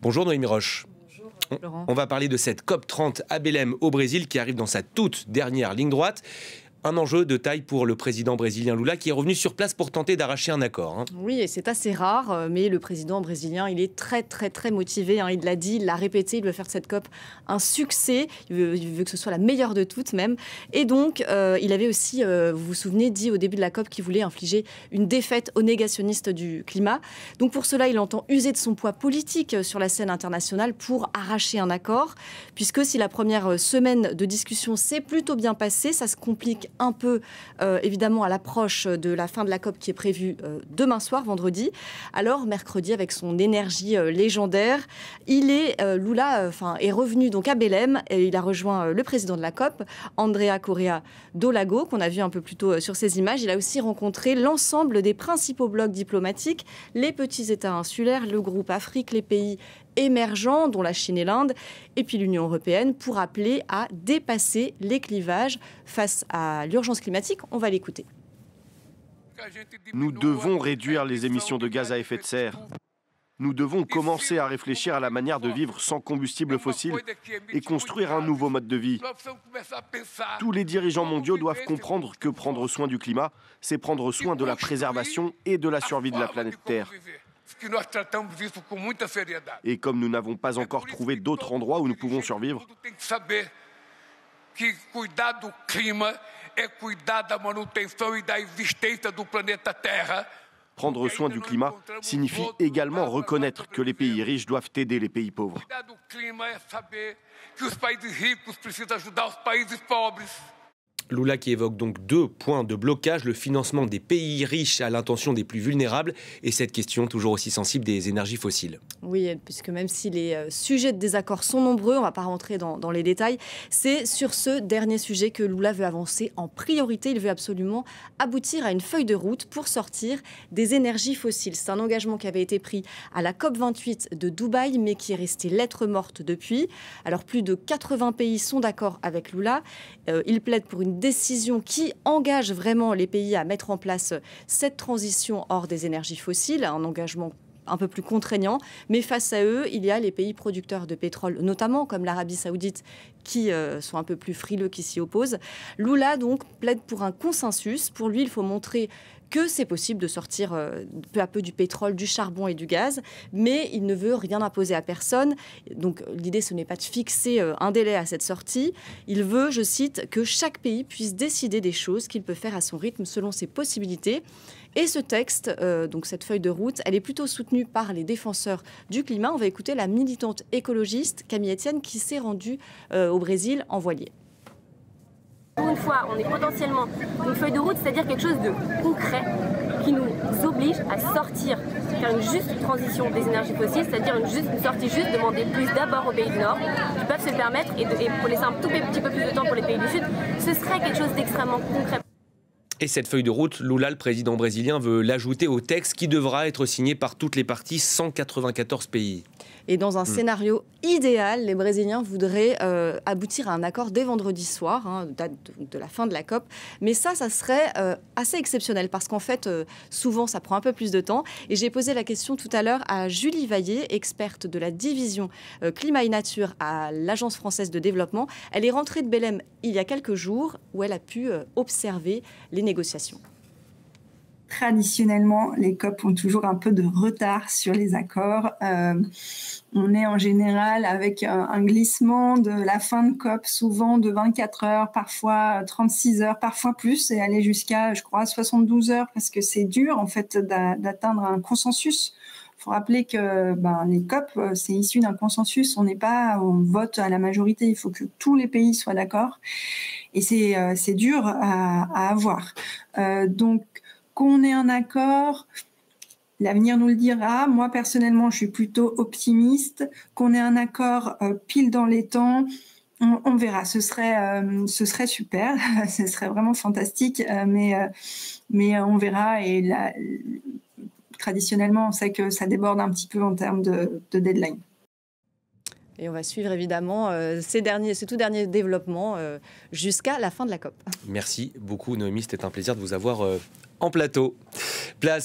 Bonjour Noémie Roche. Bonjour Laurent. On va parler de cette COP30 à Belém au Brésil qui arrive dans sa toute dernière ligne droite. Un enjeu de taille pour le président brésilien Lula qui est revenu sur place pour tenter d'arracher un accord. Oui, et c'est assez rare, mais le président brésilien, il est très motivé. Il l'a dit, il l'a répété, il veut faire de cette COP un succès. Il veut que ce soit la meilleure de toutes même. Et donc, il avait aussi, vous vous souvenez, dit au début de la COP qu'il voulait infliger une défaite aux négationnistes du climat. Donc pour cela, il entend user de son poids politique sur la scène internationale pour arracher un accord. Puisque si la première semaine de discussion s'est plutôt bien passée, ça se complique un peu, évidemment, à l'approche de la fin de la COP qui est prévue demain soir, vendredi. Alors, mercredi, avec son énergie légendaire, Lula est revenu donc à Belém et il a rejoint le président de la COP, André Correa do Lago, qu'on a vu un peu plus tôt sur ces images. Il a aussi rencontré l'ensemble des principaux blocs diplomatiques, les petits États insulaires, le groupe Afrique, les pays émergents, dont la Chine et l'Inde, et puis l'Union européenne, pour appeler à dépasser les clivages face à l'urgence climatique. On va l'écouter. Nous devons réduire les émissions de gaz à effet de serre. Nous devons commencer à réfléchir à la manière de vivre sans combustibles fossiles et construire un nouveau mode de vie. Tous les dirigeants mondiaux doivent comprendre que prendre soin du climat, c'est prendre soin de la préservation et de la survie de la planète Terre. Et comme nous n'avons pas encore trouvé d'autres endroits où nous pouvons survivre, prendre soin du climat signifie également reconnaître que les pays riches doivent aider les pays pauvres. Lula qui évoque donc 2 points de blocage, le financement des pays riches à l'intention des plus vulnérables et cette question toujours aussi sensible des énergies fossiles. Oui, puisque même si les sujets de désaccord sont nombreux, on ne va pas rentrer dans les détails, c'est sur ce dernier sujet que Lula veut avancer en priorité. Il veut absolument aboutir à une feuille de route pour sortir des énergies fossiles. C'est un engagement qui avait été pris à la COP28 de Dubaï, mais qui est resté lettre morte depuis. Alors plus de 80 pays sont d'accord avec Lula. Il plaide pour une décision qui engage vraiment les pays à mettre en place cette transition hors des énergies fossiles, un engagement un peu plus contraignant, mais face à eux, il y a les pays producteurs de pétrole, notamment comme l'Arabie Saoudite, qui sont un peu plus frileux, qui s'y opposent. Lula donc plaide pour un consensus. Pour lui, il faut montrer que c'est possible de sortir peu à peu du pétrole, du charbon et du gaz, mais il ne veut rien imposer à personne. Donc l'idée, ce n'est pas de fixer un délai à cette sortie. Il veut, je cite, que chaque pays puisse décider des choses qu'il peut faire à son rythme, selon ses possibilités. Et ce texte, donc cette feuille de route, elle est plutôt soutenue par les défenseurs du climat. On va écouter la militante écologiste Camille Etienne qui s'est rendue au Brésil en voilier. Pour une fois, on est potentiellement une feuille de route, c'est-à-dire quelque chose de concret qui nous oblige à sortir, faire une juste transition des énergies fossiles, c'est-à-dire une sortie juste, demander plus d'abord aux pays du Nord qui peuvent se permettre, et pour laisser un tout petit peu plus de temps pour les pays du Sud, ce serait quelque chose d'extrêmement concret. Et cette feuille de route, Lula, le président brésilien, veut l'ajouter au texte qui devra être signé par toutes les parties, 194 pays. Et dans un scénario idéal, les Brésiliens voudraient aboutir à un accord dès vendredi soir, date de la fin de la COP. Mais ça serait assez exceptionnel parce qu'en fait, souvent, ça prend un peu plus de temps. Et j'ai posé la question tout à l'heure à Julie Vaillé, experte de la division climat et nature à l'Agence française de développement. Elle est rentrée de Belém il y a quelques jours où elle a pu observer les négociations. Traditionnellement, les COP ont toujours un peu de retard sur les accords. On est en général avec un glissement de la fin de COP, souvent de 24 heures, parfois 36 heures, parfois plus, et aller jusqu'à, je crois, 72 heures, parce que c'est dur, en fait, d'atteindre un consensus. Il faut rappeler que les COP, c'est issu d'un consensus. On vote à la majorité. Il faut que tous les pays soient d'accord. Et c'est dur à avoir. Donc, qu'on ait un accord, l'avenir nous le dira. Moi, personnellement, je suis plutôt optimiste. Qu'on ait un accord pile dans les temps, on verra. Ce serait super. Ce serait vraiment fantastique. Mais on verra. Et traditionnellement, on sait que ça déborde un petit peu en termes de deadline. Et on va suivre évidemment ces tout derniers développements jusqu'à la fin de la COP. Merci beaucoup Noémie, c'était un plaisir de vous avoir en plateau. Place